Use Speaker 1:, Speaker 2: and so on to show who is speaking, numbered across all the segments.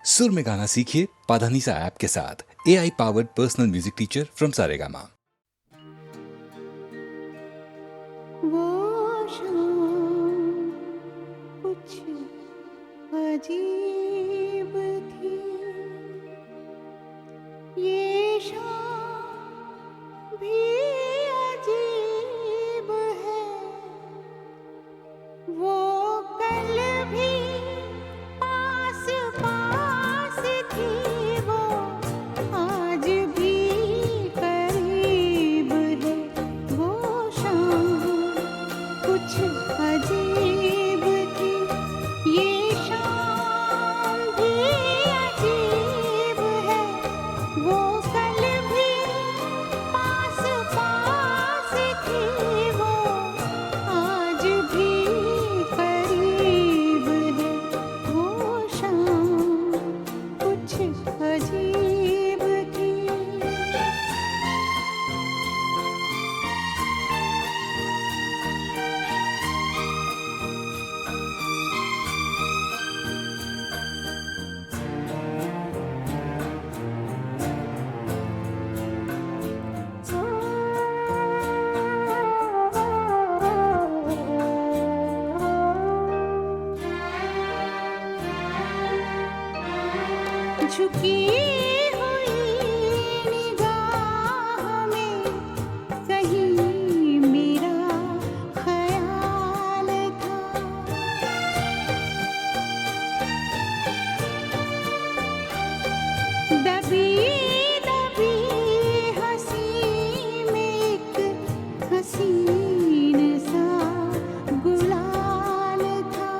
Speaker 1: सुर में गाना सीखिए पाधानीसा ऐप के साथ। AI powered personal music teacher from Saregama.
Speaker 2: वो शाम कुछ अजीब थी, ये शाम भी अजीब है। वो कल भी पास पास थी, वो आज भी करीब है। वो शाम कुछ अजीब थी, ये शाम भी अजीब है। वो कल भी पास पास थी, वो आज भी करीब है। वो शाम कुछ अजीब थी। झुकी हुई निगाह में कहीं मेरा ख्याल था। दबी दबी हंसी में एक हसीन सा गुलाल था।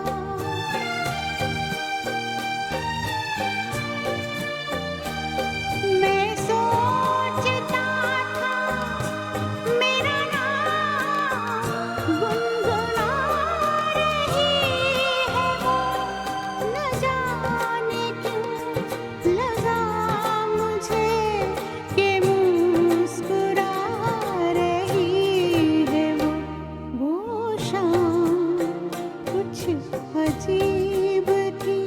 Speaker 2: मैं सोचता था मेरा नाम गुनगुना रही है। वो न जाने क्यों लगा मुझे कि मुस्कुरा रही है। वो शाम कुछ अजीब थी।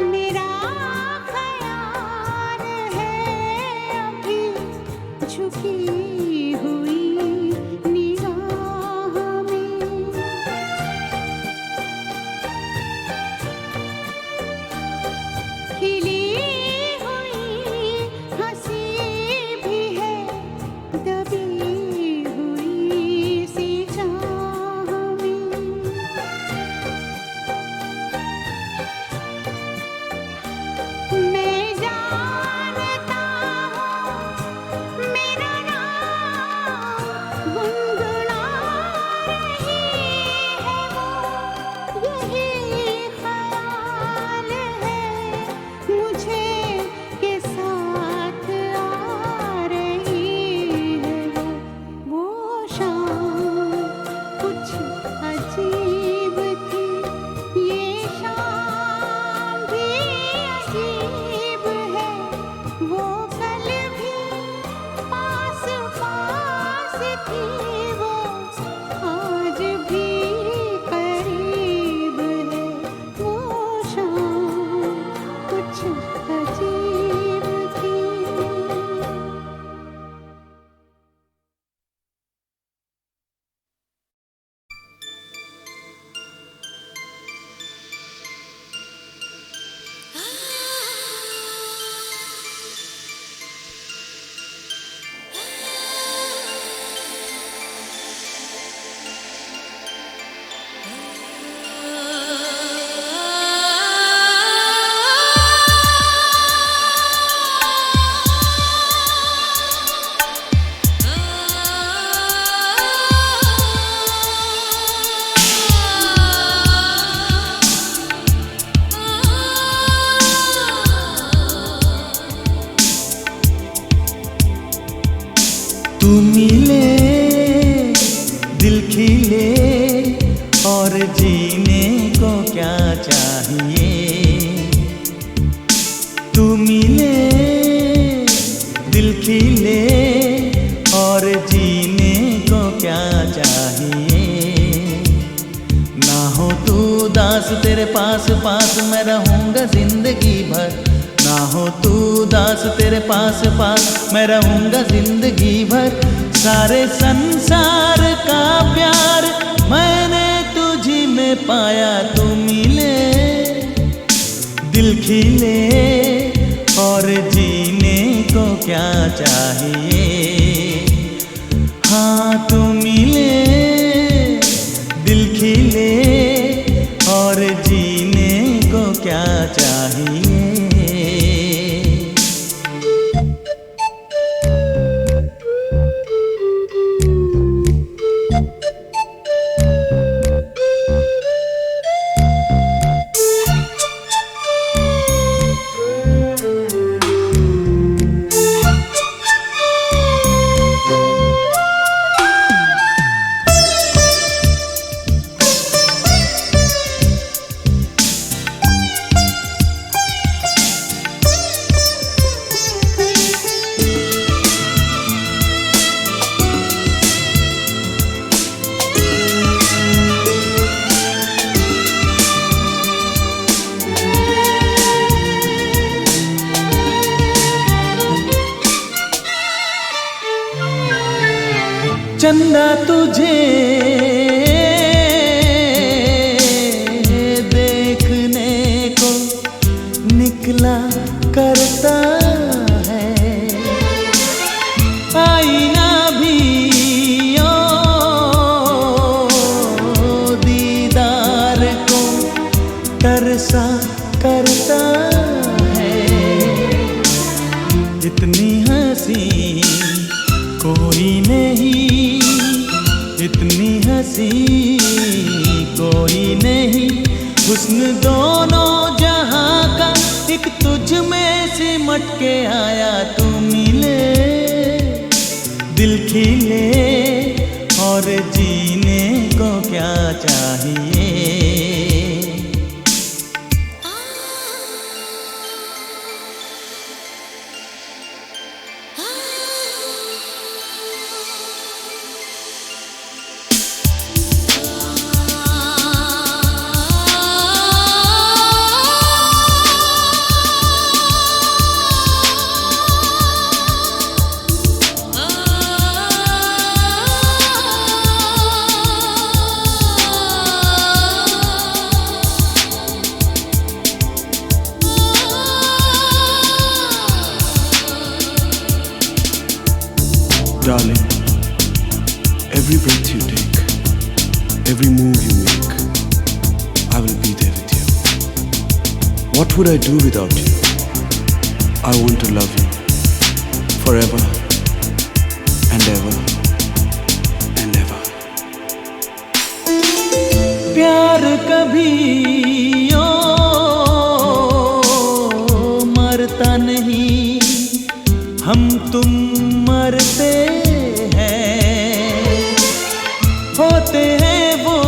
Speaker 2: मेरा ख्याल है अभी झुकी हुई निगाह में। खिली हुई हंसी भी है, दबी हुई सी चाह में। मैं जानता हूँ मेरा नाम
Speaker 3: मिले दिल खिले और जीने को क्या चाहिए। तू मिले दिल खिले और जीने को क्या चाहिए। ना हो तू दास तेरे पास पास मैं रहूँगा जिंदगी भर। ना हो तू दास तेरे पास पास मैं रहूँगा जिंदगी भर। सारे संसार का प्यार मैंने तुझी में पाया। तू मिले दिल खिले और जीने को क्या चाहिए। हाँ तू मिले दिल खिले और जीने को क्या चाहिए। चंदा तुझे देखने को निकला करता है। आईना भी ओ दीदार को तरसा करता है। इतनी हंसी कोई नहीं, इतनी हंसी कोई नहीं। हुस्न दोनों जहां का एक तुझ में सिमट के आया। तू मिले दिल खिले और जीने को क्या चाहिए।
Speaker 4: Darling, every breath you take, every move you make, I will be there with you. What would I do without you? I want to love you forever and ever and ever.
Speaker 3: प्यार कभी ओ मरता नहीं, हम तुम मरते हैं। होते हैं वो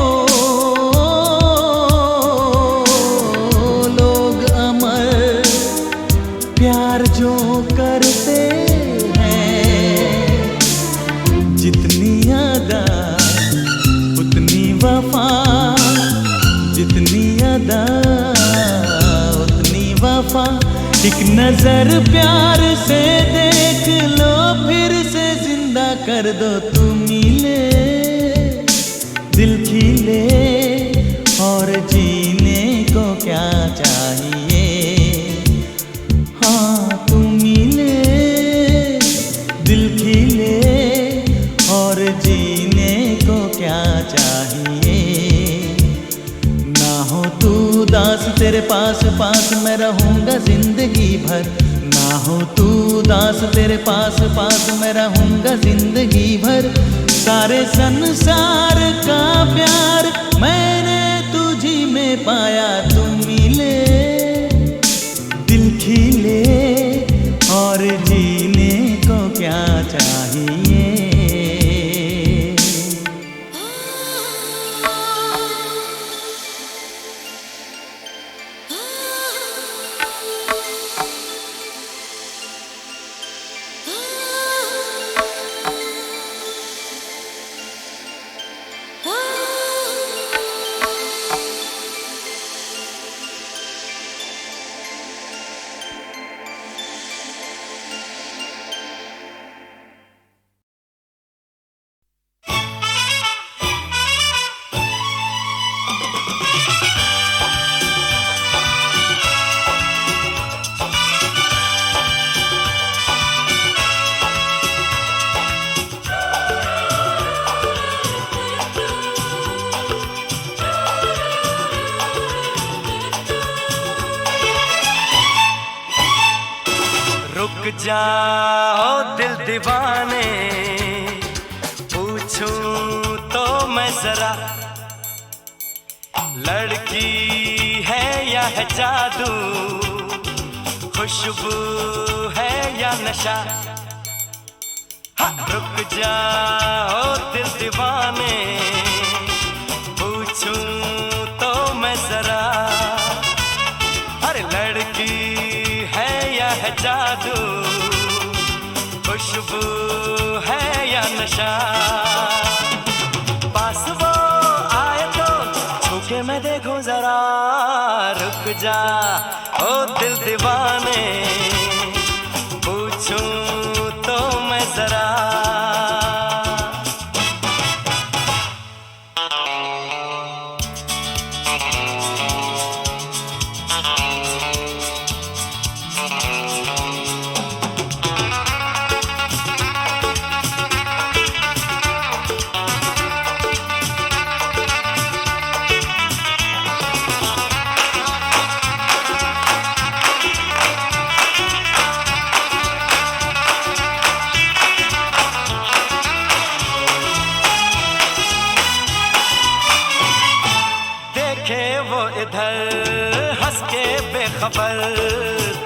Speaker 3: लोग अमर प्यार जो करते हैं। जितनी अदा उतनी वफा, जितनी अदा उतनी वफा। एक नजर प्यार से देख लो फिर से जिंदा कर दो। तू मिले दिल खिले और जीने को क्या चाहिए। हाँ तू मिले दिल खिले और जीने को क्या चाहिए। ना हो तू दास तेरे पास पास मैं रहूँगा जिंदगी भर। ना हो तू दास तेरे पास पास मैं रहूँगा जिंदगी भर। सारे संसार का प्यार मैंने तुझी में पाया। तू मिले दिल खिले और जीने को क्या चाहिए। जाओ दिल दीवाने, पूछूं तो मैं जरा, लड़की है या है जादू, खुशबू है या नशा। हाँ, रुक जाओ दिल दीवाने, पूछूं तो मैं जरा, अरे लड़की है या है जादू, खुशबू है या नशा। पास वो आए तो छूके मैं देखूं जरा, रुक जा ओ दिल दीवाने, पूछूं तो मैं जरा। देखे वो इधर हंस के बेखबर,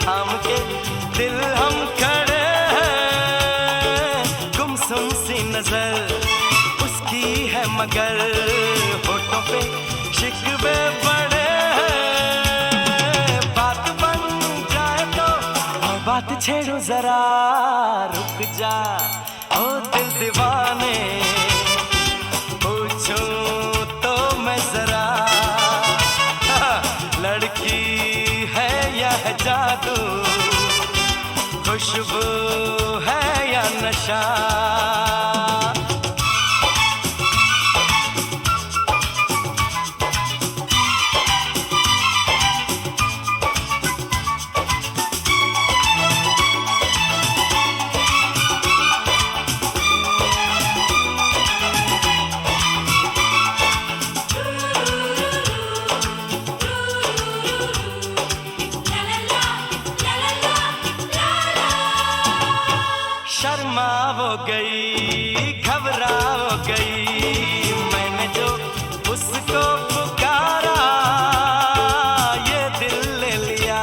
Speaker 3: थाम के दिल हम खड़े हैं, गुमसुम सी नजर उसकी है मगर, होठों पे शिकवे बड़े हैं। बात बन जाए तो मैं बात छेड़ूं जरा, रुक जा ओ दिल दीवाने, पूछूं तो मैं जरा, लड़की है या है जादू, खुशबू है या नशा। शर्मा वो गई, घबरा वो गई, मैंने जो उसको पुकारा, ये दिल ले लिया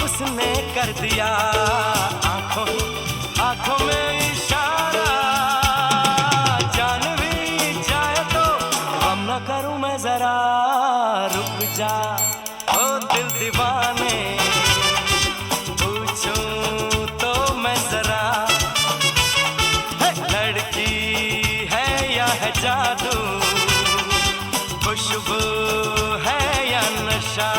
Speaker 3: उसने कर दिया, आंखों में इशारा। जान भी जाए तो हम न करूं मैं जरा, रुक जा ओ दिल दीवाने, पूछूं तो मैं जरा, लड़की है या है जादू, खुशबू है या नशा।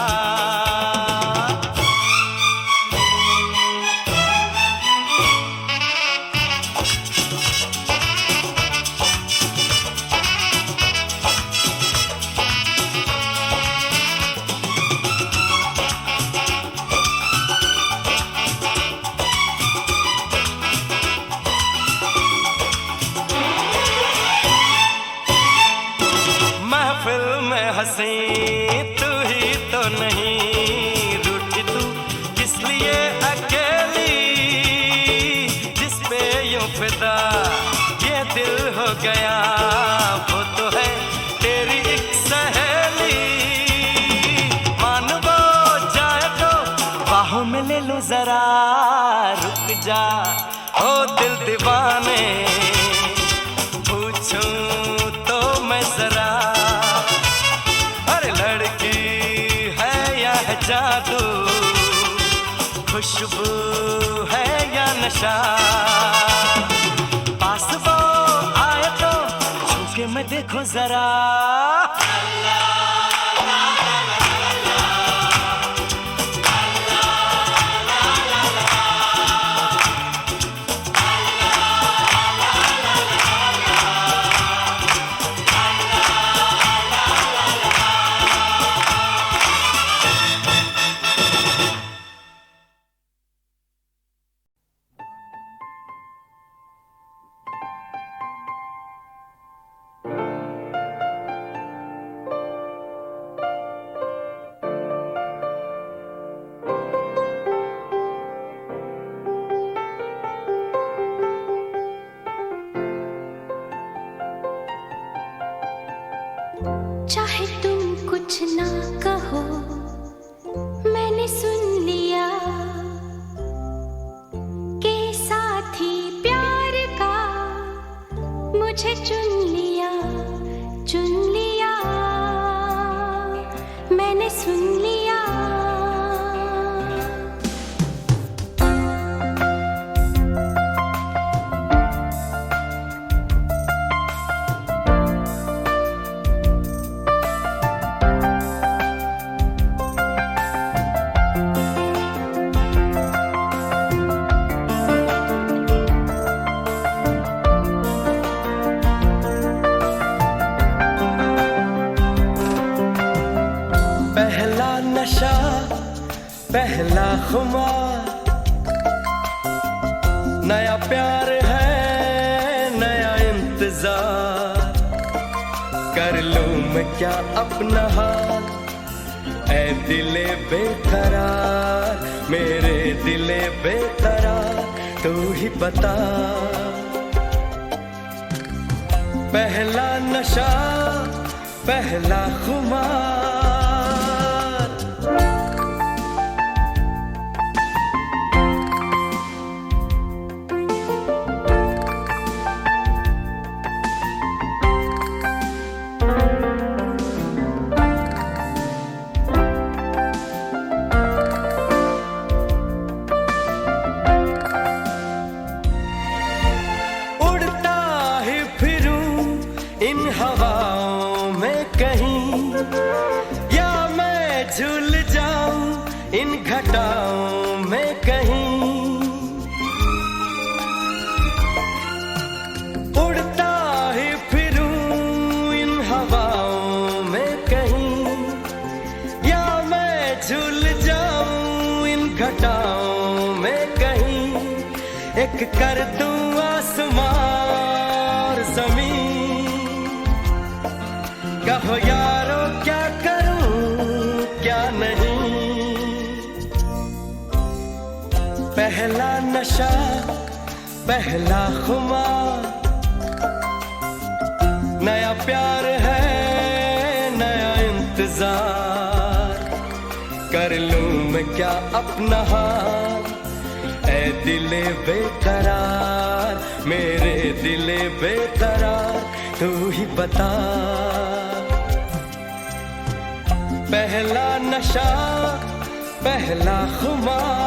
Speaker 3: महफिल में हंसी तू ही तो नहीं, रूठी तू किस लिए अकेली, जिस पे यूं फिदा ये दिल हो गया, वो तो है तेरी एक सहेली। मान वो जाए तो बाहों में ले लो जरा, रुक जा ओ दिल दीवाने, पूछूं तो मैं जरा, लड़की है या है जादू, खुशबू है या नशा। पास वो आए तो छूके मैं देखूं जरा,
Speaker 2: मुझे चुन लिया मैंने सुन लिया।
Speaker 3: पहला नशा पहला खुमार, नया प्यार है नया इंतजार, कर लूं मैं क्या अपना हाल ऐ दिले बेकरार, मेरे दिले बेकरार तू ही बता। पहला नशा पहला खुमार, इन हवाओं में कहीं, या मैं झूल जाऊं इन घटाओं में कहीं। उड़ता ही फिरूं इन हवाओं में कहीं, या मैं झूल जाऊं इन घटाओं में कहीं। एक कर दूं आसमां और ज़मीन, कहो यारो क्या करूं क्या नहीं। पहला नशा पहला खुमार, नया प्यार है नया इंतजार, कर लूं मैं क्या अपना हाल ऐ दिले बेकरार, मेरे दिले बेकरार तू ही बता। पहला नशा पहला खुमार।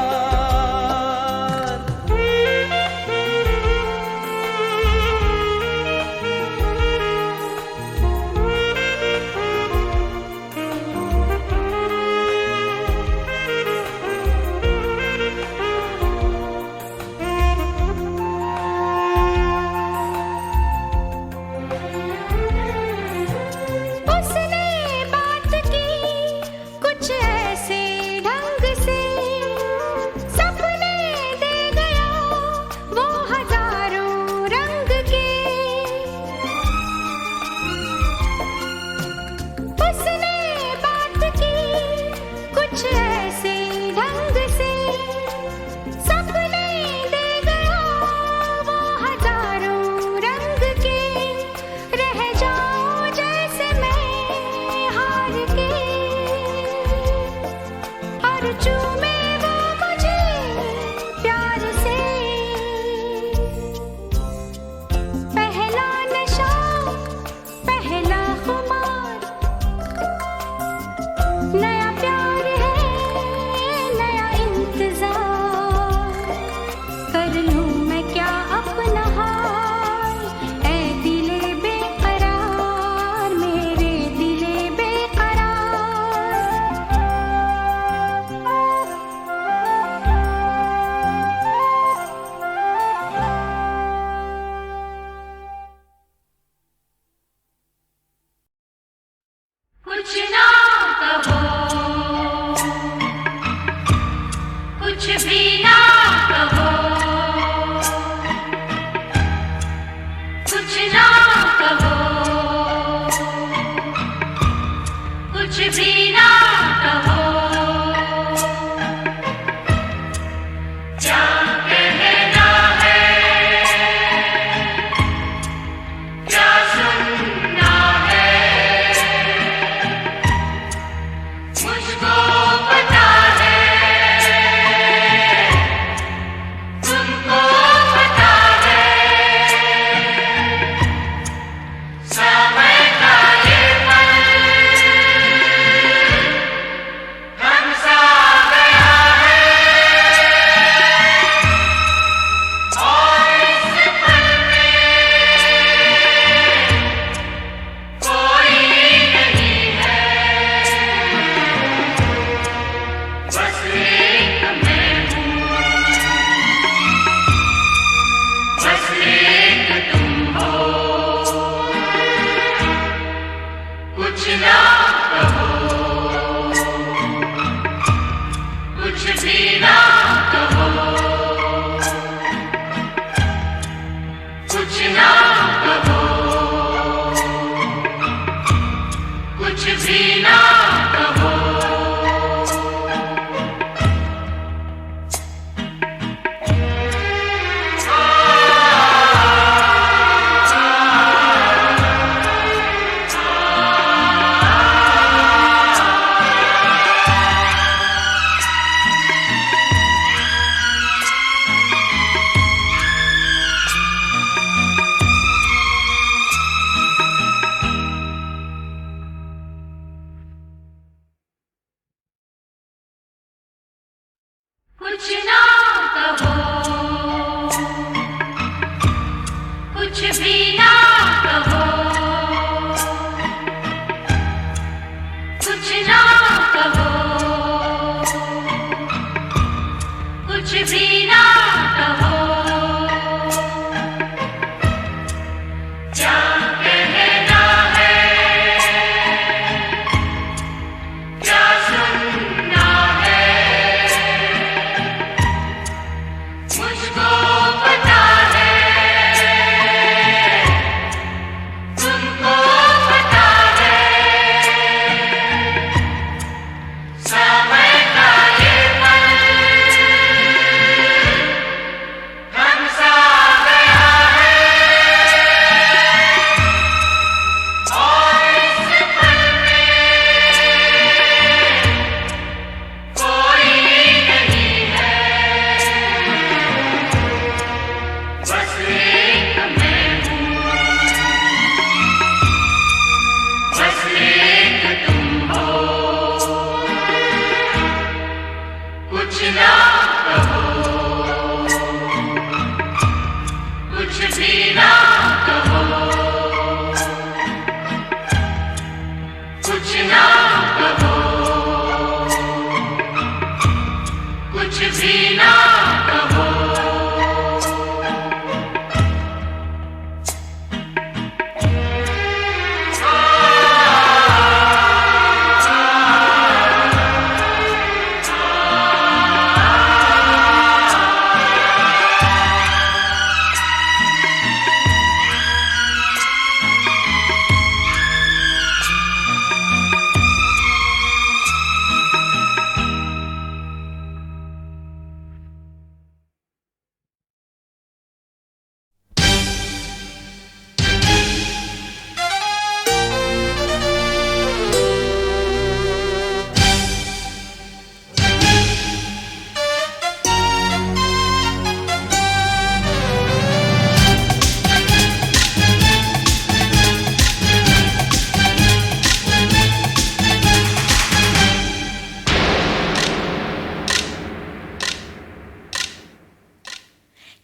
Speaker 2: कुछ भी ना कहो, कुछ ना कहो, कुछ भी ना कहो, क्या कहना है, क्या सुनना है, मुझको पता है, तुमको पता है, समय का ये पल थमसा गया है, और इस पल में कोई नहीं है, बस एक मैं हूँ, बस एक तुम हो, कुछ ना कहो, कुछ भी ना कहो, कुछ ना कहो, कुछ भी ना कहो।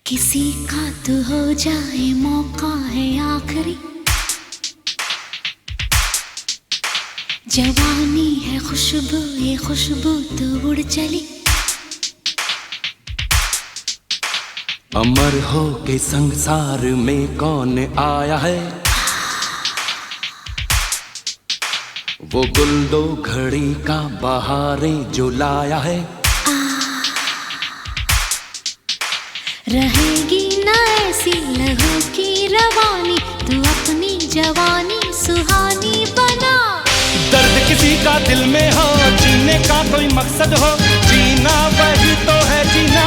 Speaker 5: किसी का तो हो जाए मौका है आखिरी, जवानी है खुशबू, ये खुशबू तो उड़ चली।
Speaker 3: अमर हो के संसार में कौन आया है, वो गुल्दो घड़ी का बहारें जो लाया है।
Speaker 5: रहेगी ना ऐसी लहू की रवानी, तू अपनी जवानी सुहानी बना।
Speaker 3: दर्द किसी का दिल में हो, जीने का कोई मकसद हो, जीना वही तो है जीना।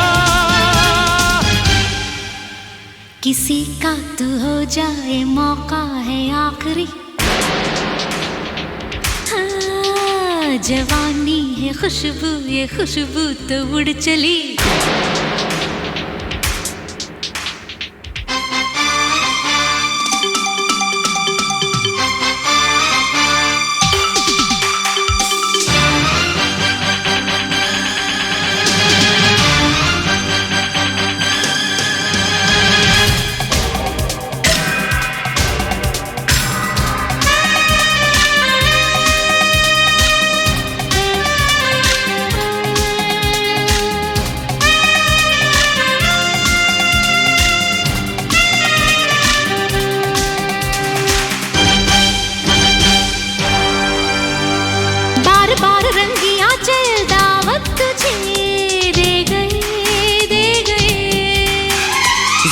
Speaker 5: किसी का तो हो जाए मौका है आखिरी, हाँ, जवानी है खुशबू, ये खुशबू तो उड़ चली।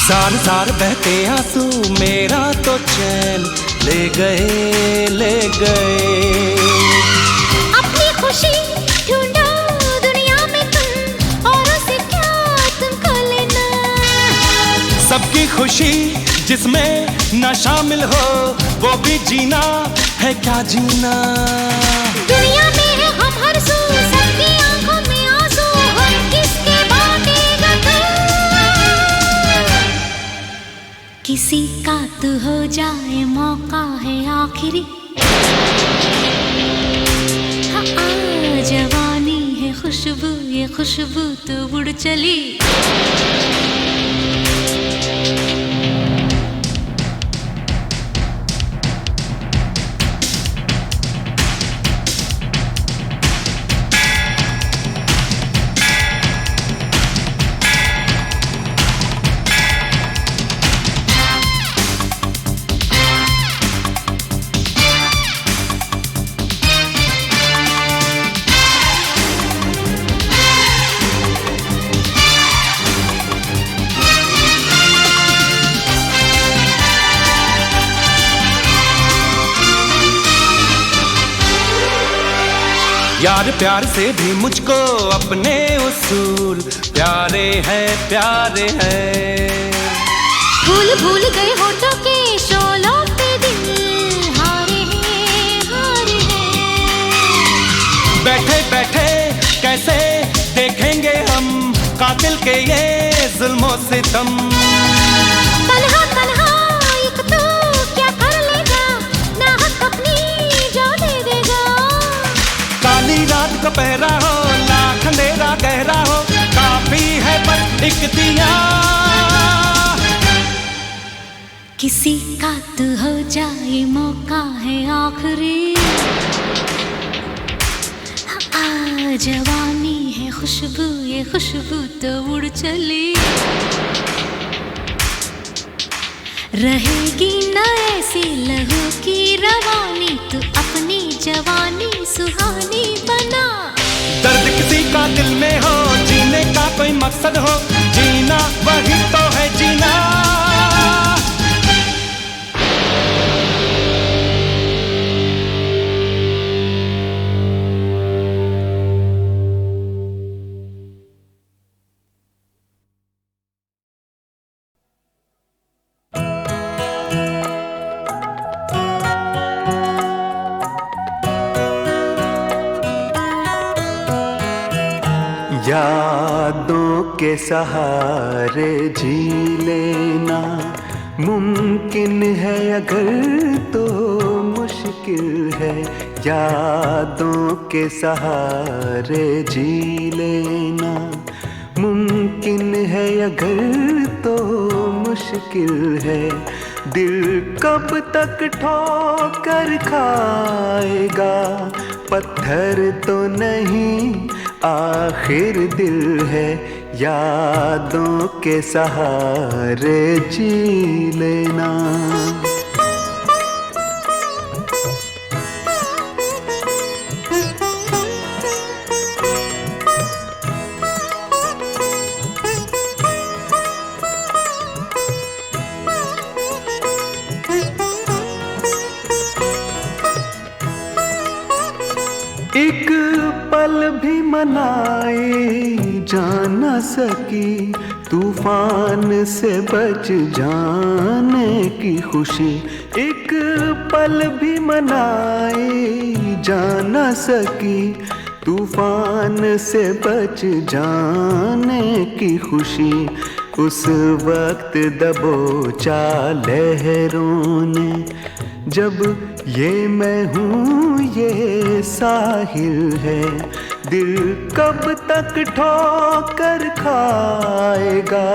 Speaker 3: जार जार बहते आंसू मेरा तो चैन ले गए, ले गए।
Speaker 5: अपनी खुशी ढूंढो दुनिया में तुम, और उसे क्या तुमको लेना।
Speaker 3: सबकी खुशी जिसमें ना शामिल हो, वो भी जीना है क्या जीना।
Speaker 5: दुनिया में है हम हर सू, सबकी आंखों में आंसू, हम किसके बांटेगा तू। किसी का तो हो जाए मौका है आखिरी, हाँ, जवानी है खुशबू, ये खुशबू तो उड़ चली।
Speaker 3: यार प्यार से भी मुझको अपने उसूल प्यारे हैं, प्यारे हैं।
Speaker 5: भूल भूल गए होठों के शोलों पे दिल हारे हैं, हारे हैं।
Speaker 3: बैठे बैठे कैसे देखेंगे हम कातिल के ये जुल्मों सितम।
Speaker 5: तन्हा तन्हा एक तू क्या कर लेगा, ना हक अपनी जो दे देगा।
Speaker 3: काली रात को पहरा हो, लाख अंधेरा गहरा हो, काफी है बस एक दिया।
Speaker 5: किसी का तो हो जाए मौका है आखिरी, जवानी है खुशबू, ये खुशबू तो उड़ चली। रहेगी न ऐसी लहू की रवानी, तू अपनी जवानी सुहानी बना।
Speaker 3: दर्द किसी का दिल में हो, जीने का कोई मकसद हो, जीना वही तो है जीना।
Speaker 6: यादों के सहारे जी लेना मुमकिन है अगर तो मुश्किल है। यादों के सहारे जी लेना मुमकिन है अगर तो मुश्किल है। दिल कब तक ठोकर खाएगा, पत्थर तो नहीं आखिर दिल है। यादों के सहारे जी लेना। एक पल भी मनाए जा न सकी, तूफान से बच जाने की खुशी। एक पल भी मनाए जा न सकी, तूफान से बच जाने की खुशी। उस वक्त दबोचा लहरों ने जब ये मैं हूँ ये साहिल है। दिल कब तक ठोकर खाएगा,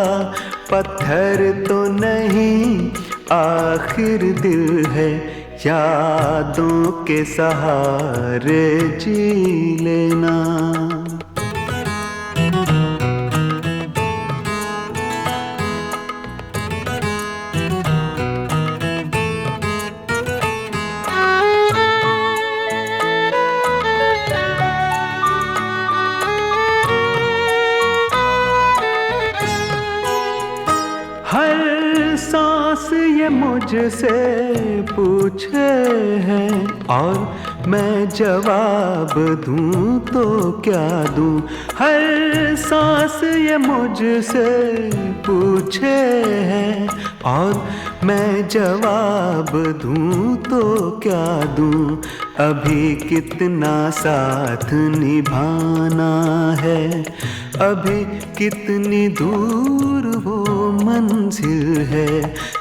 Speaker 6: पत्थर तो नहीं आखिर दिल है। यादों के सहारे जी लेना। हर सांस ये मुझसे पूछे है और मैं जवाब दूं तो क्या दूं। हर सांस ये मुझसे पूछे है और मैं जवाब दूं तो क्या दूं। अभी कितना साथ निभाना है, अभी कितनी दूर वो मंजिल है।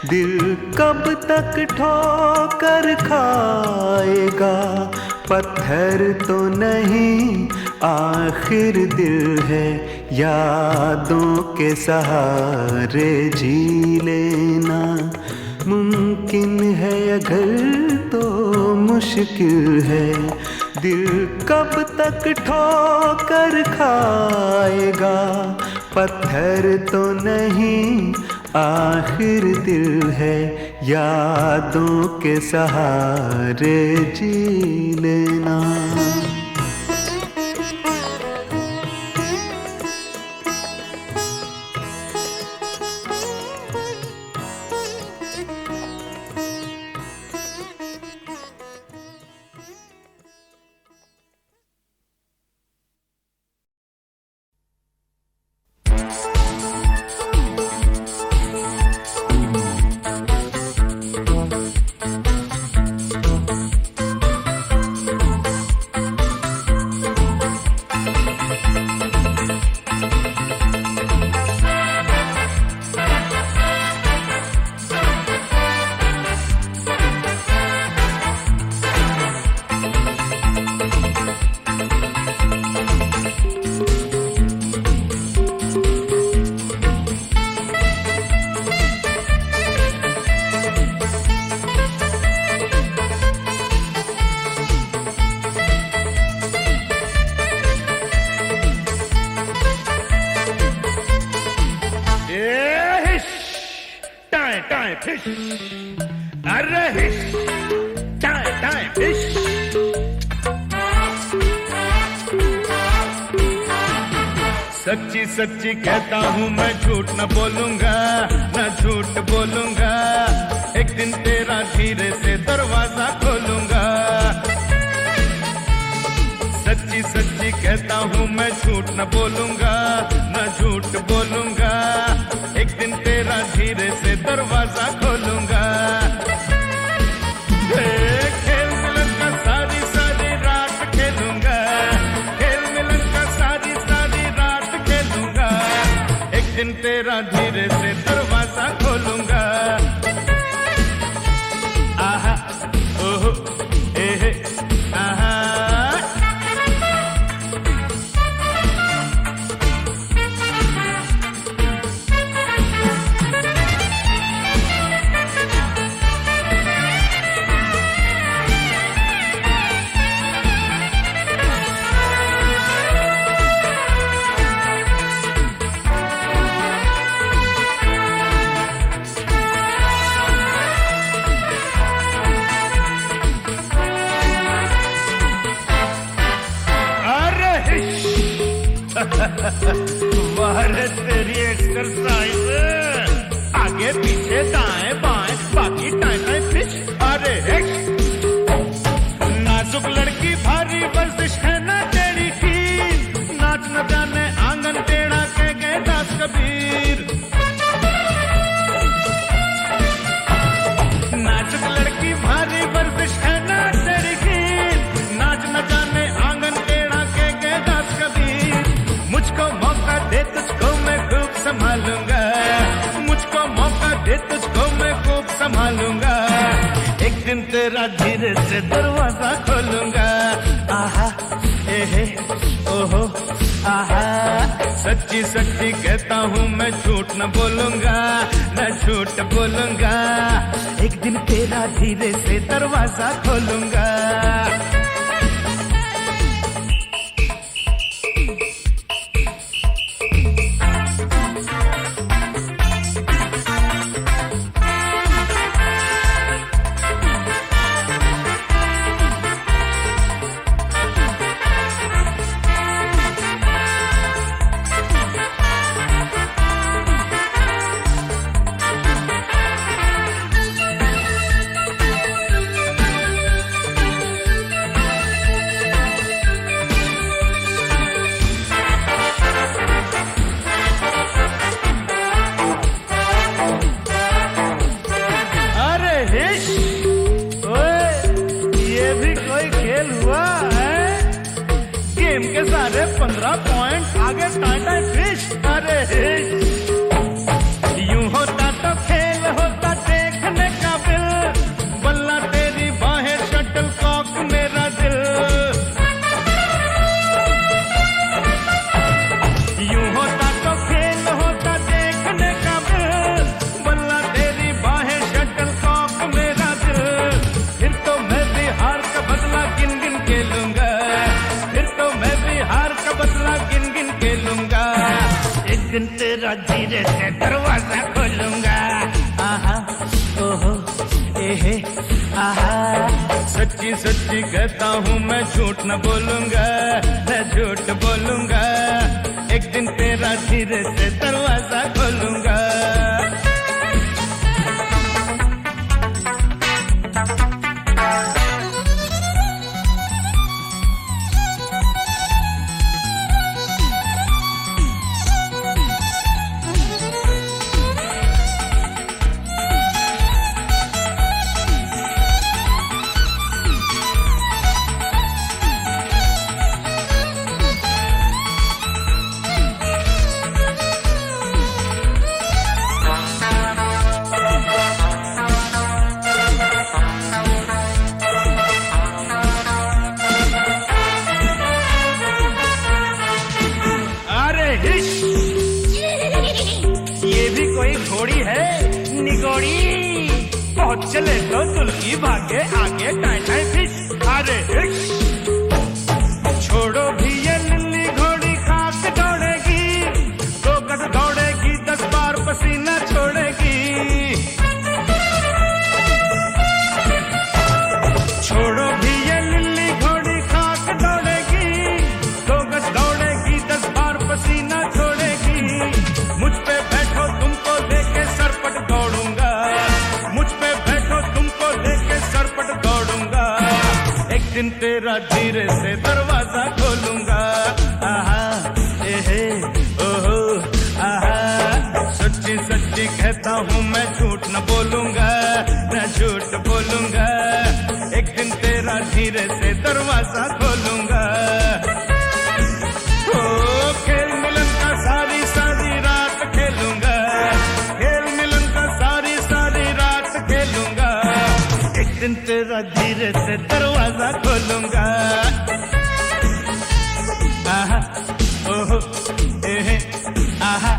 Speaker 6: दिल कब तक ठोकर खाएगा, पत्थर तो नहीं आखिर दिल है। यादों के सहारे जी लेना मुमकिन है अगर तो मुश्किल है। दिल कब तक ठोकर खाएगा, पत्थर तो नहीं आखिर दिल है। यादों के सहारे जी लेना।
Speaker 7: टाए टाए फिश, अरे हिश टाए टाए फिश। सच्ची सच्ची कहता हूँ मैं, झूठ न बोलूंगा, न झूठ बोलूंगा। एक दिन तेरा धीरे से दरवाजा खोलूंगा। सच्ची सच्ची कहता हूँ मैं, झूठ न बोलूंगा, न झूठ बोलूंगा। एक दिन तेरा धीरे से दरवाजा खोलूंगा। खेल मिलन का सारी सारी रात खेलूंगा, खेल मिलन का सारी सारी रात खेलूंगा। एक दिन तेरा धीरे से दरवाजा खोलूंगा। आहा ओहो एहे आहा। वाह रे तेरी एक्सरसाइज, आगे पीछे दाएं बाएं बाकी टाइम टाइम फिश। अरे नाजुक लड़की भारी वर्जिश है ना तेरी की, नाच न जाने आंगन टेढ़ा के गए दास कबीर। नाजुक लड़की भारी वर्जिश है ना तेरी की, नाच न जाने आंगन टेढ़ा के गए दास कबीर। मुझको मौका दे तुझको मैं खूब संभालूंगा, मुझको मौका दे तुझको मैं खूब संभालूंगा। एक दिन तेरा धीरे से दरवाजा खोलूंगा। आहा एहे ओहो आहा। सच्ची सच्ची कहता हूँ मैं, झूठ न बोलूंगा, न झूठ बोलूंगा। एक दिन तेरा धीरे से दरवाजा खोलूंगा। गेम के सारे 15 पॉइंट आगे टाटा फिश। अरे यूं होता तो खेल होता देखने का बिल, बल्ला तेरी बाहें शटल कॉक मेरा दिल। यूं होता तो खेल होता देखने का बिल, बल्ला तेरी बाहें शटल कॉक मेरा दिल। फिर तो मैं भी हार का बदला गिन गिन के लूंगा, फिर तो मैं भी हार का बदला गिन गिन के लूंगा। एक दिन तेरा धीरे से दरवाजा खोलूंगा। आहा ओहो एहे आहा। सच्ची सच्ची कहता हूँ मैं, झूठ न बोलूंगा, मैं झूठ बोलूंगा। एक दिन तेरा धीरे से दरवाजा खोलूंगा। ये भी कोई घोड़ी है निगोड़ी, बहुत चले तो तुलकी भागे आगे टाई टाई फिश। अरे छोड़ो भी ये लिल्ली घोड़ी खाक दौड़ेगी, 2 कट दौड़ेगी 10 बार पसीना छोड़ेगी। दिन तेरा धीरे से दरवाजा खोलूंगा। आहा एहे ओहो आहा, सच्ची सच्ची कहता हूँ मैं, झूठ न बोलूंगा, न झूठ बोलूंगा। एक दिन तेरा धीरे से दरवाजा खोलूंगा। ओ खेल मिलन का सारी सारी रात खेलूंगा, खेल मिलन का सारी सारी रात खेलूंगा। एक दिन तेरा धीरे से दरवाजा खोलूंगा। आहा ओहो एहे आहा।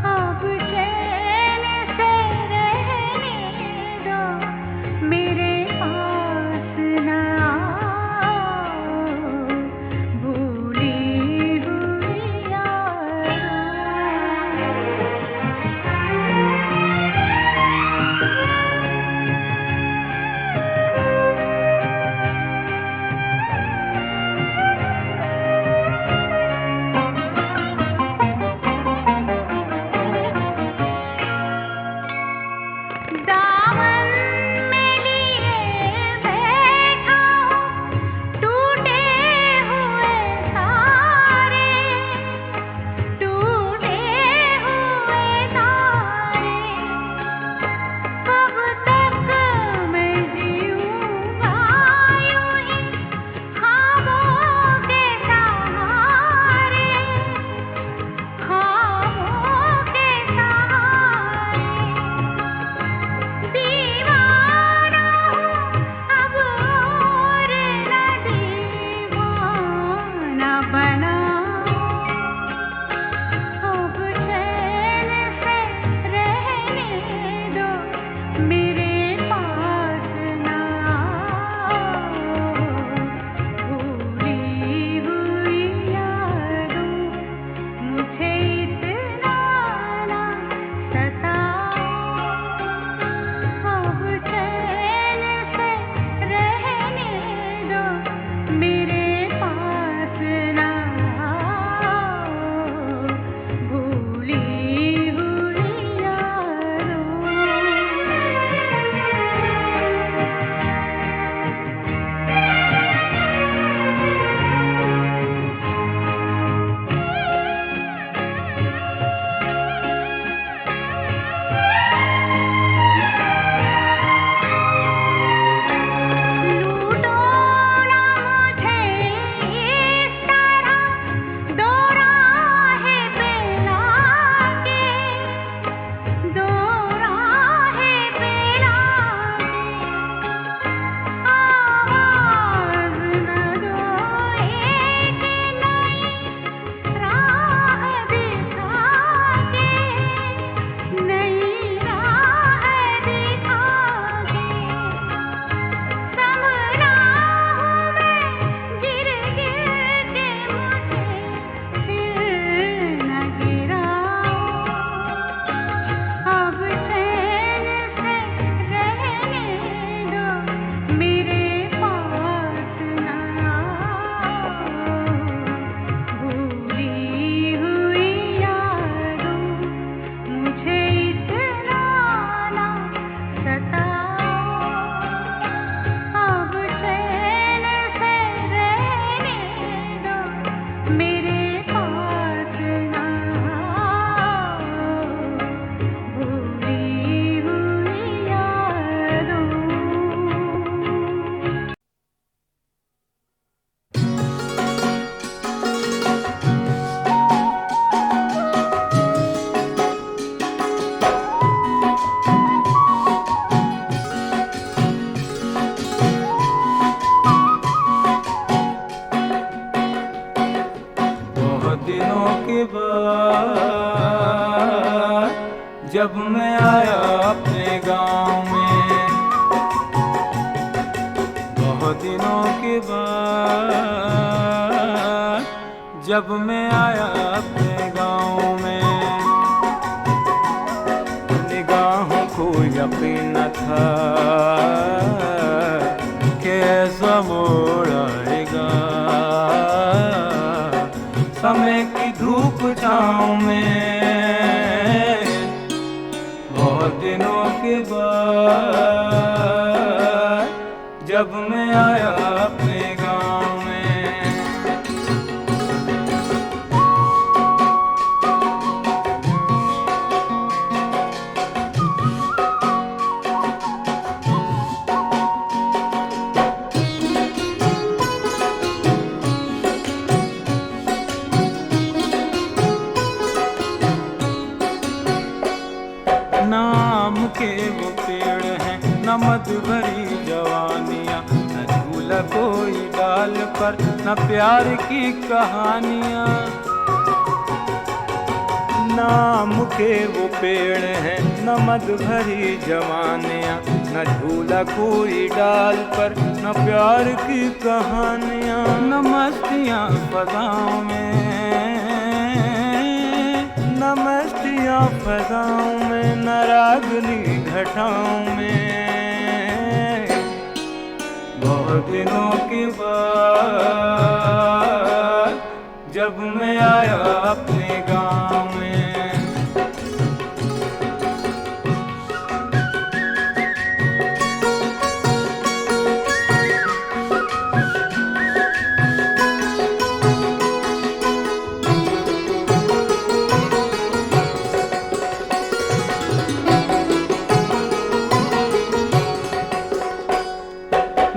Speaker 2: अब
Speaker 8: जब मैं आया अपने गांव में, बहुत दिनों के बाद जब मैं आया अपने गांव में, निगाहों को यकीन न था कि ऐसा मोड़ आएगा। समय की धूप छाँव में बहुत दिनों के बाद जब मैं आया अपने गांव में। नाम के वो पेड़ हैं न मद भरी जवानियाँ, न झूला कोई डाल पर न प्यार की कहानियाँ। नाम के वो पेड़ हैं न मद भरी जवानियाँ, न झूला कोई डाल पर न प्यार की कहानियाँ। न मस्तियाँ फज़ाओं में, न मस्तियाँ फज़ाओं में, न रागनी घटाओं में। बहुत दिनों के बाद जब मैं आया अपने गांव में।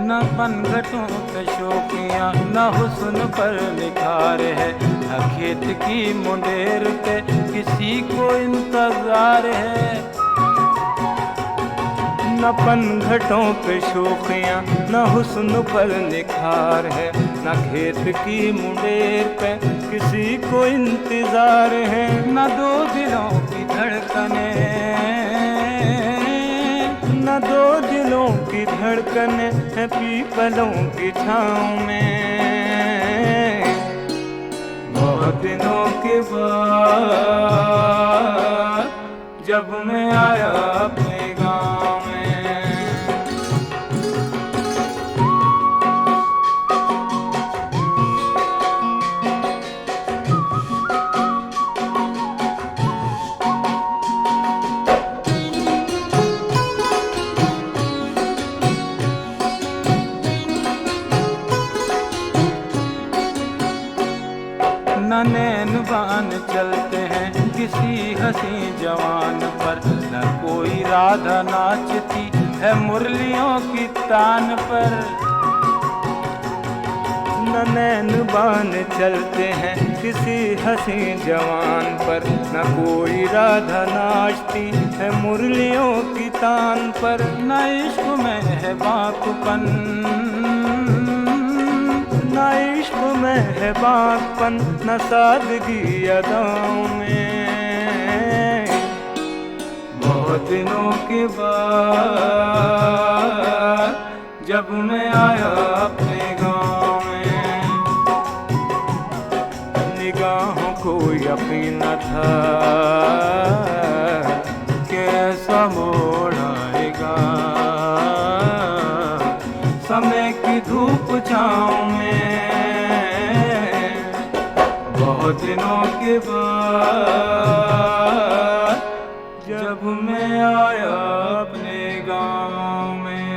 Speaker 8: न पनघटों पे शोकियाँ न हुस्न पर निखार है, न खेत की मुंडेर पे किसी को इंतजार है। न पनघटों पे शोकियाँ न हुस्न पर निखार है, न खेत की मुंडेर पे किसी को इंतजार है। न दो दिलों की धड़कने, न दो दिलों की धड़कने है पीपलों की छाँव में। बहुत दिनों के बाद जब मैं आया अपने गांव में। न नैन बान चलते हैं किसी हंसी जवान पर, न कोई राधा नाचती है मुरलियों की तान पर। न नैन बान चलते हैं किसी हंसी जवान पर, न कोई राधा नाचती है मुरलियों की तान पर। न इश्क में है बाकपन, न इश्क में है बाकपन, न सादगी अदाओं में। बहुत दिनों के बाद जब मैं आया अपने गांव में, निगाहों को यकीन न था कैसा मोड़ आएगा। समय की धूप छाँव में बहुत दिनों के बाद जब मैं आया अपने गांव में।